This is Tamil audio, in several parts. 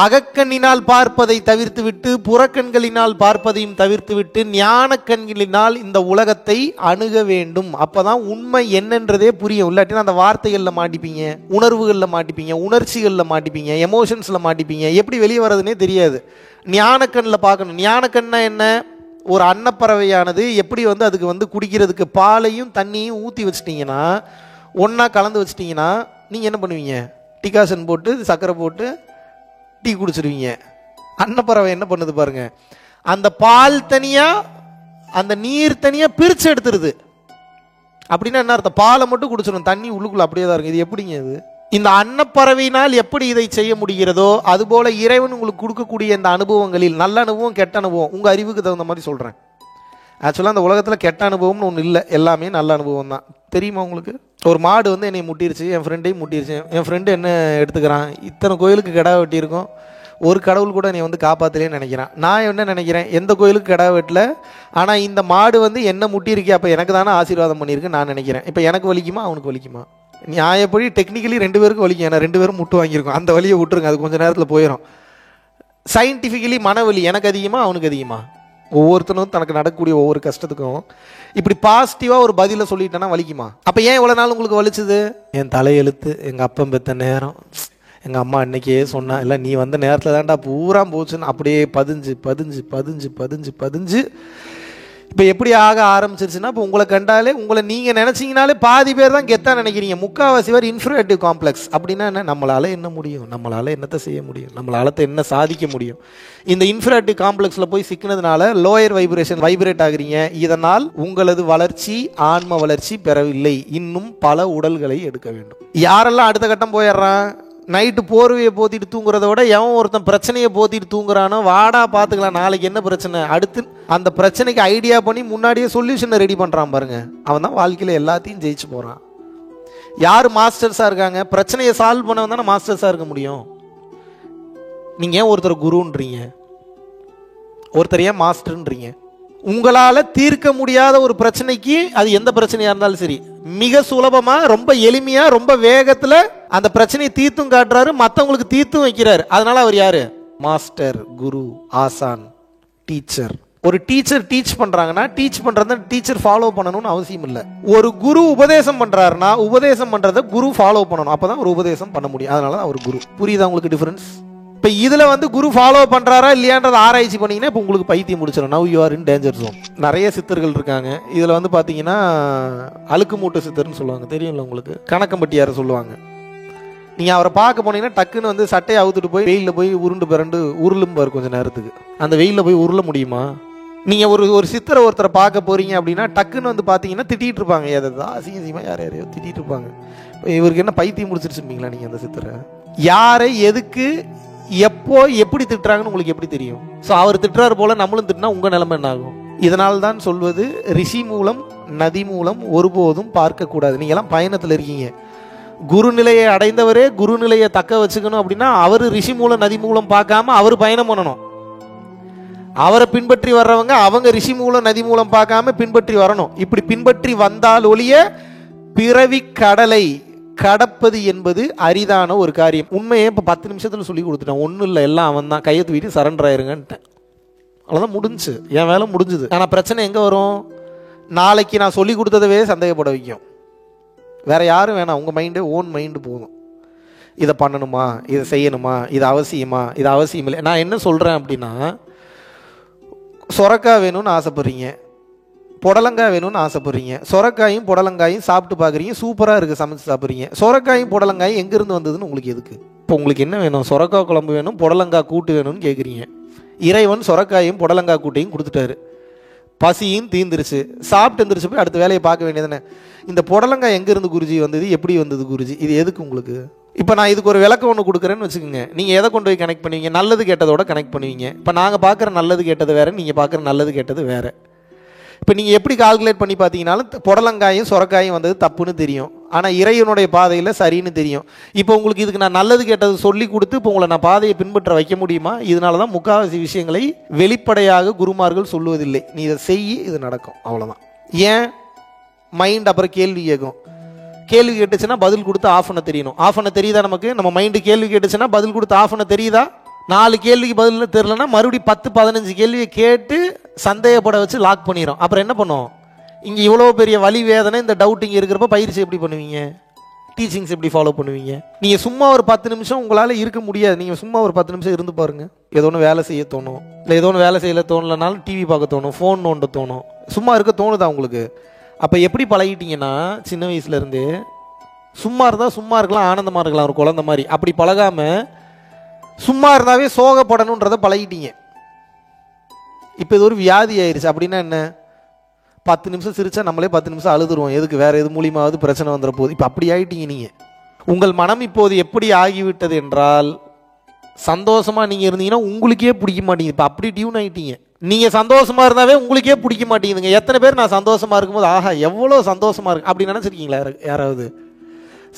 அகக்கண்ணினால் பார்ப்பதை தவிர்த்து விட்டு புறக்கண்களினால் பார்ப்பதையும் தவிர்த்து விட்டு ஞான கண்களினால் இந்த உலகத்தை அணுக வேண்டும். அப்பதான் உண்மை என்னன்றதே புரியும். இல்லாட்டினா அந்த வார்த்தைகளில் மாட்டிப்பீங்க, உணர்வுகளில் மாட்டிப்பீங்க, உணர்ச்சிகளில் மாட்டிப்பீங்க, எமோஷன்ஸில் மாட்டிப்பீங்க. எப்படி வெளியே வர்றதுனே தெரியாது. ஞான கண்ணில் பார்க்கணும். ஞான கண்ணா என்ன? ஒரு அன்னப்பறவையானது எப்படி அதுக்கு குடிக்கிறதுக்கு பாலையும் தண்ணியும் ஊற்றி வச்சிட்டிங்கன்னா, ஒன்றா கலந்து வச்சிட்டிங்கன்னா நீங்கள் என்ன பண்ணுவீங்க? டிகாசன் போட்டு சர்க்கரை போட்டு டீ குடிச்சிருவீங்க. அன்னப்பறவை என்ன பண்ணுது பாருங்க, அந்த பால் தனியா அந்த நீர் தனியா பிரித்து எடுத்துருது. அப்படின்னா என்ன அர்த்தம்? பாலை மட்டும் குடிச்சிடும், தண்ணி உள்ளுக்குள்ள அப்படியே தான் இருக்கு. இது எப்படிங்க? இது இந்த அன்னப்பறவையினால் எப்படி இதை செய்ய முடிகிறதோ அதுபோல இறைவன் உங்களுக்கு கொடுக்கக்கூடிய இந்த அனுபவங்களில் நல்ல அனுபவம் கெட்ட அனுபவம் உங்கள் அறிவுக்கு தகுந்த மாதிரி சொல்கிறேன். ஆக்சுவலாக அந்த உலகத்தில் கெட்ட அனுபவம்னு ஒன்று இல்லை, எல்லாமே நல்ல அனுபவம் தான். தெரியுமா உங்களுக்கு? ஒரு மாடு என்னை முட்டிருச்சு, என் ஃப்ரெண்டையும் முட்டிருச்சு. என் ஃப்ரெண்டு என்ன எடுத்துக்கிறான், இத்தனை கோயிலுக்கு கிடா வெட்டியிருக்கோம், ஒரு கடவுள் கூட என்னை காப்பாற்றலேன்னு நினைக்கிறான். நான் என்ன நினைக்கிறேன், எந்த கோயிலுக்கு கிடா வெட்டல, ஆனால் இந்த மாடு என்ன முட்டியிருக்கே, அப்போ எனக்கு தானே ஆசீர்வாதம் பண்ணியிருக்கு நான் நினைக்கிறேன். இப்போ எனக்கு வலிக்குமா அவனுக்கு வலிக்குமா? நியாயப்படி டெக்னிக்கலி 2 பேருக்கும் வலிக்கும். ஏன்னா 2 பேரும் முட்டு வாங்கியிருக்கோம். அந்த வலியை விட்டுருங்க, அது கொஞ்சம் நேரத்தில் போயிடும். சயின்டிஃபிக்கலி மனவலி எனக்கு அதிகமா அவனுக்கு அதிகமா? ஒவ்வொருத்தனும் தனக்கு நடக்கக்கூடிய ஒவ்வொரு கஷ்டத்துக்கும் இப்படி பாசிட்டிவா ஒரு பதில சொல்லிட்டேன்னா வலிக்குமா? அப்ப ஏன் இவ்வளவு நாள் உங்களுக்கு வலிச்சுது? என் தலையெழுத்து, எங்க அப்பன் பெத்த நேரம், எங்க அம்மா அன்னைக்கே சொன்னா, இல்லை நீ வந்த நேரத்தில் தான்டா பூரா போச்சுன்னு அப்படியே பதிஞ்சு பதிஞ்சு பதிஞ்சு பதிஞ்சு பதிஞ்சு இப்போ எப்படி ஆக ஆரம்பிச்சிருச்சுன்னா, இப்போ உங்களை கண்டாலே உங்களை நீங்கள் நினச்சிங்கனாலே பாதி பேர் தான் கெத்தாக நினைக்கிறீங்க. முக்கால்வாசி பேர் இன்ஃபீரியாரிட்டி காம்ப்ளெக்ஸ். அப்படின்னா என்ன? நம்மளால் என்ன முடியும், நம்மளால் என்னத்தை செய்ய முடியும், நம்மளால் என்ன சாதிக்க முடியும்? இந்த இன்ஃபீரியாரிட்டி காம்ப்ளெக்ஸில் போய் சிக்கினதுனால லோயர் வைப்ரேஷன் வைப்ரேட் ஆகுறீங்க. இதனால் உங்களது வளர்ச்சி ஆன்ம வளர்ச்சி பெறவில்லை. இன்னும் பல உடல்களை எடுக்க வேண்டும். யாரெல்லாம் அடுத்த கட்டம் போயிடுறான்? நைட்டு போர்வையை போத்திட்டு தூங்குறத விட எவன் ஒருத்தன் பிரச்சனையை போத்திட்டு தூங்குறானோ, வாடா பார்த்துக்கலாம் நாளைக்கு என்ன பிரச்சனை, அடுத்து அந்த பிரச்சனைக்கு ஐடியா பண்ணி முன்னாடியே சொல்யூஷனை ரெடி பண்ணுறான் பாருங்க, அவன் தான் வாழ்க்கையில் எல்லாத்தையும் ஜெயிச்சு போகிறான். யார் மாஸ்டர்ஸாக இருக்காங்க? பிரச்சனையை சால்வ் பண்ணவன் தானே மாஸ்டர்ஸாக இருக்க முடியும். நீங்கள் ஏன் ஒருத்தர் குருன்றீங்க, ஒருத்தர் ஏன் மாஸ்டர்ன்றீங்க? உங்களால் தீர்க்க முடியாத ஒரு பிரச்சனைக்கு, அது எந்த பிரச்சனையாக இருந்தாலும் சரி, மிக சுலபமாக ரொம்ப எளிமையாக ரொம்ப வேகத்தில் அந்த பிரச்சனையை தீர்த்தும் காட்டுறாரு, மற்றவங்களுக்கு தீர்த்தும் வைக்கிறாரு. அதனால அவர் யாரு? மாஸ்டர், குரு, ஆசான், டீச்சர். ஒரு டீச்சர் டீச் பண்றாங்கன்னா டீச் பண்றத டீச்சர் ஃபாலோ பண்ணணும்னு அவசியம் இல்லை. ஒரு குரு உபதேசம் பண்றாருன்னா உபதேசம் பண்றதை குரு ஃபாலோ பண்ணணும், அப்பதான் ஒரு உபதேசம் பண்ண முடியும். அதனால அவர் குரு. புரியுதா உங்களுக்கு டிஃபரன்ஸ்? இப்போ இதில் குரு ஃபாலோ பண்ணுறாரா இல்லையான்றதை ஆராய்ச்சி பண்ணிங்கன்னா இப்போ உங்களுக்கு பைத்தியம் முடிச்சிடும். Now you are in danger zone. நிறைய சித்தர்கள் இருக்காங்க. இதில் பார்த்தீங்கன்னா அழுக்கு மூட்டை சித்தர்னு சொல்லுவாங்க, தெரியும்ல உங்களுக்கு? கணக்கம்பட்டியாரை சொல்லுவாங்க. நீங்கள் அவரை பார்க்க போனீங்கன்னா டக்குன்னு சட்டையை அவுத்துட்டு போய் வெயிலில் போய் உருண்டு பிறண்டு உருளும்பார் கொஞ்சம் நேரத்துக்கு. அந்த வெயிலில் போய் உருள முடியுமா? நீங்கள் ஒரு சித்தரை ஒருத்தரை பார்க்க போகிறீங்க அப்படின்னா டக்குன்னு பார்த்தீங்கன்னா திட்டிகிட்டு இருப்பாங்க, எதாவது அசிங்கமாக யாரையோ திட்டிகிட்டு இருப்பாங்க. இவருக்கு என்ன பைத்தியம் முடிச்சிருச்சுப்பீங்களா நீங்கள் அந்த சித்தரை? யாரை எதுக்கு எப்போ எப்படி திட்டுறாங்கன்னு உங்களுக்கு எப்படி தெரியும்? ஸோ அவர் திட்டுறாரு போல நம்மளும் திட்டினா உங்கள் நிலைமை என்ன ஆகும்? இதனால் தான் சொல்வது, ரிஷி மூலம் நதி மூலம் ஒருபோதும் பார்க்கக்கூடாது. நீங்கள்லாம் பயணத்தில் இருக்கீங்க. குருநிலையை அடைந்தவரே குருநிலையை தக்க வச்சுக்கணும் அப்படின்னா அவர் ரிஷி மூலம் நதி மூலம் பார்க்காம அவர் பயணம் பண்ணணும். அவரை பின்பற்றி வர்றவங்க அவங்க ரிஷி மூலம் நதி மூலம் பார்க்காம பின்பற்றி வரணும். இப்படி பின்பற்றி வந்தால் ஒழிய பிறவி கடலை கடப்பது என்பது அரிதான ஒரு காரியம். உண்மையே இப்போ 10 நிமிஷத்தில் சொல்லி கொடுத்துட்டேன். ஒன்றும் இல்லை, எல்லாம் அவன் தான். கையை தூக்கிட்டு சரண்டர் ஆயிருங்கன்ட்டேன். அவ்வளோதான், முடிஞ்சு. என் வேலை முடிஞ்சுது. ஆனால் பிரச்சனை எங்கே வரும்? நாளைக்கு நான் சொல்லி கொடுத்ததவே சந்தேகப்பட வைக்கும். வேற யாரும் வேணாம், உங்கள் மைண்டு ஓன் மைண்டு போதும். இதை பண்ணணுமா, இதை செய்யணுமா, இது அவசியமா, இது அவசியம் இல்லை. நான் என்ன சொல்கிறேன் அப்படின்னா, சொரக்காய் வேணும்னு ஆசைப்படுறீங்க, புடலங்காய் வேணும்னு ஆசைப்படுறீங்க. சொரக்காயும் புடலங்காயும் சாப்பிட்டு பார்க்குறீங்க, சூப்பராக இருக்குது, சமைச்சு சாப்பிட்றீங்க. சொரக்காயும் புடலங்காயும் எங்கேருந்து வந்ததுன்னு உங்களுக்கு எதுக்கு? இப்போ உங்களுக்கு என்ன வேணும்? சொரக்காய் குழம்பு வேணும், புடலங்காய் கூட்டு வேணும்னு கேட்குறீங்க. இறைவன் சொரக்காயும் புடலங்காய் கூட்டையும் கொடுத்துட்டாரு. பசியும் தீந்துருச்சு, சாப்பிட்டு இருந்துருச்சு, போய் அடுத்த வேலையை பார்க்க வேண்டியதுன்னு. இந்த புடலங்காய் எங்கேருந்து குருஜி வந்தது, எப்படி வந்தது குருஜி, இது எதுக்கு உங்களுக்கு? இப்போ நான் இதுக்கு ஒரு விளக்கம் ஒன்று கொடுக்குறேன்னு வச்சுக்கோங்க. நீங்கள் எதை கொண்டு போய் கனெக்ட் பண்ணுவீங்க? நல்லது கேட்டதோட கனெக்ட் பண்ணுவீங்க. இப்போ நாங்கள் பார்க்குற நல்லது கேட்டது வேறு, நீங்கள் பார்க்குற நல்லது கேட்டது வேறு. இப்போ நீங்கள் எப்படி கால்குலேட் பண்ணி பார்த்தீங்கன்னாலும் புடலங்காயும் சொரக்காயும் வந்தது தப்புன்னு தெரியும், ஆனால் இறைவனுடைய பாதையில் சரின்னு தெரியும். இப்போ உங்களுக்கு இதுக்கு நான் நல்லது கேட்டது சொல்லி கொடுத்து இப்போ உங்களை நான் பாதையை பின்பற்ற வைக்க முடியுமா? இதனால தான் முக்கால்வாசி விஷயங்களை வெளிப்படையாக குருமார்கள் சொல்லுவதில்லை. நீ இதை செய், இது நடக்கும், அவ்வளோதான். ஏன்? மைண்ட் அப்புறம் கேள்வி கேட்கும். கேள்வி கேட்டுச்சுன்னா பதில் கொடுத்து ஆஃப் பண்ண தெரியணும். ஆஃப் பண்ண தெரியுதா நமக்கு? நம்ம மைண்டு கேள்வி கேட்டுச்சுன்னா பதில் கொடுத்து ஆஃப் பண்ண தெரியுதா? 4 கேள்விக்கு பதில் தெரியலன்னா மறுபடியும் 10-15 கேள்வியை கேட்டு சந்தேகப்பட வச்சு லாக் பண்ணிடும். அப்புறம் என்ன பண்ணும்? இங்கே இவ்வளோ பெரிய வலி வேதனை இந்த டவுட்டிங் இருக்கிறப்ப பயிற்சி எப்படி பண்ணுவீங்க? டீச்சிங்ஸ் எப்படி ஃபாலோ பண்ணுவீங்க? நீங்கள் சும்மா ஒரு 10 நிமிஷம் உங்களால் இருக்க முடியாது. நீங்கள் சும்மா ஒரு 10 நிமிஷம் இருந்து பாருங்கள். ஏதோ ஒன்று வேலை செய்ய தோணும், இல்லை ஏதோ ஒன்று வேலை செய்யல தோணலனாலும் டிவி பார்க்க தோணும், ஃபோன் நோண்ட தோணும். சும்மா இருக்க தோணுதா உங்களுக்கு? அப்போ எப்படி பழகிட்டீங்கன்னா சின்ன வயசுலேருந்து சும்மா இருந்தால் சும்மா இருக்கலாம், ஆனந்தமாக இருக்கலாம், ஒரு குழந்தை மாதிரி. அப்படி பழகாமல் சும்மா இருந்தாவே சோகப்படணுன்றதை பழகிட்டீங்க. இப்போ இது ஒரு வியாதி ஆயிடுச்சு. அப்படின்னா என்ன? 10 நிமிஷம் சிரிச்சா நம்மளே 10 நிமிஷம் அழுதுருவோம். எதுக்கு? வேற எது மூலியமாவது பிரச்சனை வந்துட போகுது. இப்போ அப்படி ஆகிட்டீங்க நீங்கள். உங்கள் மனம் இப்போது எப்படி ஆகிவிட்டது என்றால், சந்தோஷமா நீங்கள் இருந்தீங்கன்னா உங்களுக்கே பிடிக்க மாட்டேங்குது. இப்போ அப்படி டியூன் ஆகிட்டீங்க. நீங்கள் சந்தோஷமா இருந்தாவே உங்களுக்கே பிடிக்க மாட்டேங்குதுங்க. எத்தனை பேர் நான் சந்தோஷமா இருக்கும்போது ஆஹா எவ்வளோ சந்தோஷமா இருக்கு அப்படி நினச்சிருக்கீங்களா யாராவது?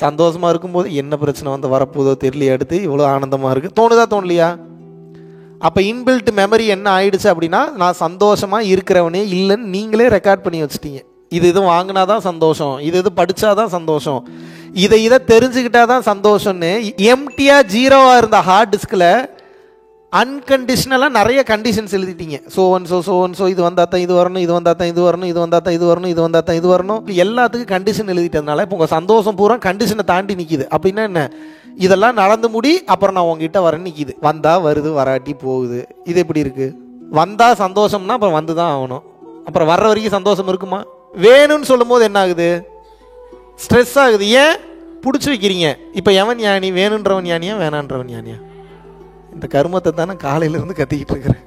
சந்தோஷமா இருக்கும்போது என்ன பிரச்சனை வந்து வரப்போதோ தெரியலையே, அடுத்து இவ்வளோ ஆனந்தமாக இருக்குது தோணுதா தோணலையா? அப்போ இன்பில்ட் மெமரி என்ன ஆயிடுச்சு அப்படின்னா, நான் சந்தோஷமாக இருக்கிறவனே இல்லைன்னு நீங்களே ரெக்கார்ட் பண்ணி வச்சுட்டீங்க. இது வாங்கினா தான் சந்தோஷம், இது படித்தாதான் சந்தோஷம், இதை தெரிஞ்சுக்கிட்டா தான் சந்தோஷம்னு எம்டியாக ஜீரோவாக இருந்த ஹார்ட் டிஸ்கில் அன்கண்டிஷனலாக நிறைய கண்டிஷன்ஸ் எழுதிட்டீங்க. ஸோ இது வந்தால் தான் இது வரணும், இது வந்தால் தான் இது வரணும், இது வந்தால் தான் இது வரணும், இது வந்தால் தான் இது வரணும், எல்லாத்துக்கும் கண்டிஷன் எழுதிட்டதுனால இப்போ உங்கள் சந்தோஷம் பூரா கண்டிஷனை தாண்டி நிற்கிது. அப்படின்னா என்ன? இதெல்லாம் நடந்து முடி, அப்புறம் நான் உங்ககிட்ட வரேன்னு நிற்கிது. வந்தா வருது, வராட்டி போகுது. இது எப்படி இருக்குது? வந்தால் சந்தோஷம்னா அப்புறம் வந்து தான் ஆகணும். அப்புறம் வர்ற வரைக்கும் சந்தோஷம் இருக்குமா? வேணும்னு சொல்லும் போது என்ன ஆகுது? ஸ்ட்ரெஸ் ஆகுது. ஏன்? பிடிச்சி வைக்கிறீங்க. இப்போ எவன் ஞானி? வேணுன்றவன் ஞானியா வேணான்றவன் ஞானியா? இந்த கருமத்தை தானே காலையிலேருந்து கத்திக்கிட்டு இருக்கிறேன்.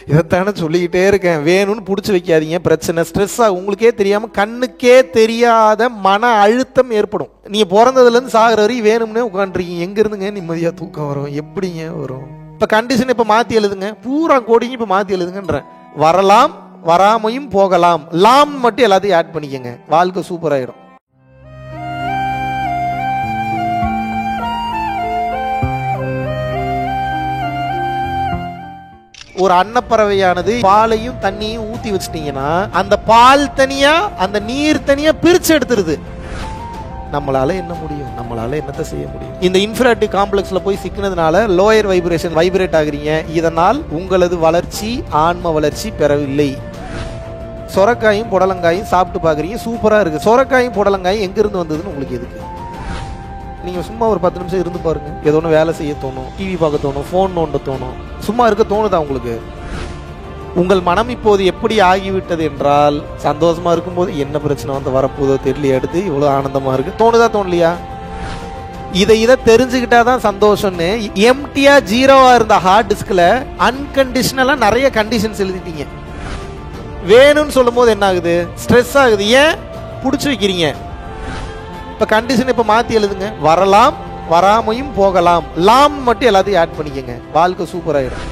இதைத்தானே சொல்லிக்கிட்டே இருக்கேன். வேணும்னு பிடிச்சி வைக்காதீங்க, பிரச்சனை ஸ்ட்ரெஸ் ஆகும். உங்களுக்கே தெரியாமல் கண்ணுக்கே தெரியாத மன அழுத்தம் ஏற்படும். நீங்கள் பிறந்ததுலேருந்து சாகிற வரையும் வேணும்னே உட்காந்துருக்கீங்க. எங்கேருந்துங்க நிம்மதியாக தூக்கம் வரும்? எப்படிங்க வரும்? இப்போ கண்டிஷன் இப்போ மாற்றி எழுதுங்க, பூரா கோடிங்க இப்போ மாற்றி எழுதுங்கன்றேன். வரலாம், வராமையும் போகலாம், லாம் மட்டும் எல்லாத்தையும் ஆட் பண்ணிக்கங்க, வாழ்க்கை சூப்பராகிடும். ஒரு அன்னப்பறவையானது பாலையும் தண்ணியும் ஊத்தி வச்சிட்டீங்கன்னா அந்த பால் தனியா அந்த நீர் தனியா பிரிச்சு எடுத்துருது. நம்மளால என்ன முடியும்? நம்மளால என்னத்தை செய்ய முடியும்? இந்த இன்ஃபிராட்டிவ் காம்ப்ளெக்ஸ்ல போய் சிக்கினதுனால லோயர் வைப்ரேஷன் வைப்ரேட் ஆகுறீங்க. இதனால் உங்களது வளர்ச்சி ஆன்ம வளர்ச்சி பெறவில்லை. சொரக்காயும் புடலங்காயும் சாப்பிட்டு பாக்குறீங்க, சூப்பரா இருக்கு. சொரக்காயும் புடலங்காயும் எங்க இருந்து வந்ததுன்னு உங்களுக்கு எதுக்கு? நீங்க சும்மா ஒரு 10 நிமிஷம் இருந்து பாருங்க. ஏதோ ஒன்று வேலை செய்ய தோணும், டிவி பார்க்க தோணும், ஃபோன் நோண்ட தோணும், சும்மா இருக்க தோணுதா உங்களுக்கு? உங்கள் மனம் இப்போது எப்படி ஆகிவிட்டது என்றால், சந்தோஷமா இருக்கும்போது என்ன பிரச்சனை வந்து வரப்போதோ தெரியலையே, அடுத்து இவ்வளோ ஆனந்தமா இருக்கு தோணுதா தோணலையா? இதை தெரிஞ்சுக்கிட்டா தான் சந்தோஷம்னு எம்டியா ஜீரோவா இருந்த ஹார்ட் டிஸ்கில் அன்கண்டிஷனலாக நிறைய கண்டிஷன்ஸ் எழுதிட்டீங்க. வேணும்னு சொல்லும் போது என்ன ஆகுது? ஸ்ட்ரெஸ் ஆகுது. ஏன்? பிடிச்சி வைக்கிறீங்க. இப்போ கண்டிஷன் இப்போ மாற்றி எழுதுங்க. வரலாம், வராமையும் போகலாம், லாம் மட்டும் எல்லாத்தையும் ஆட் பண்ணிக்கங்க, வாழ்க்கை சூப்பராகிடும்.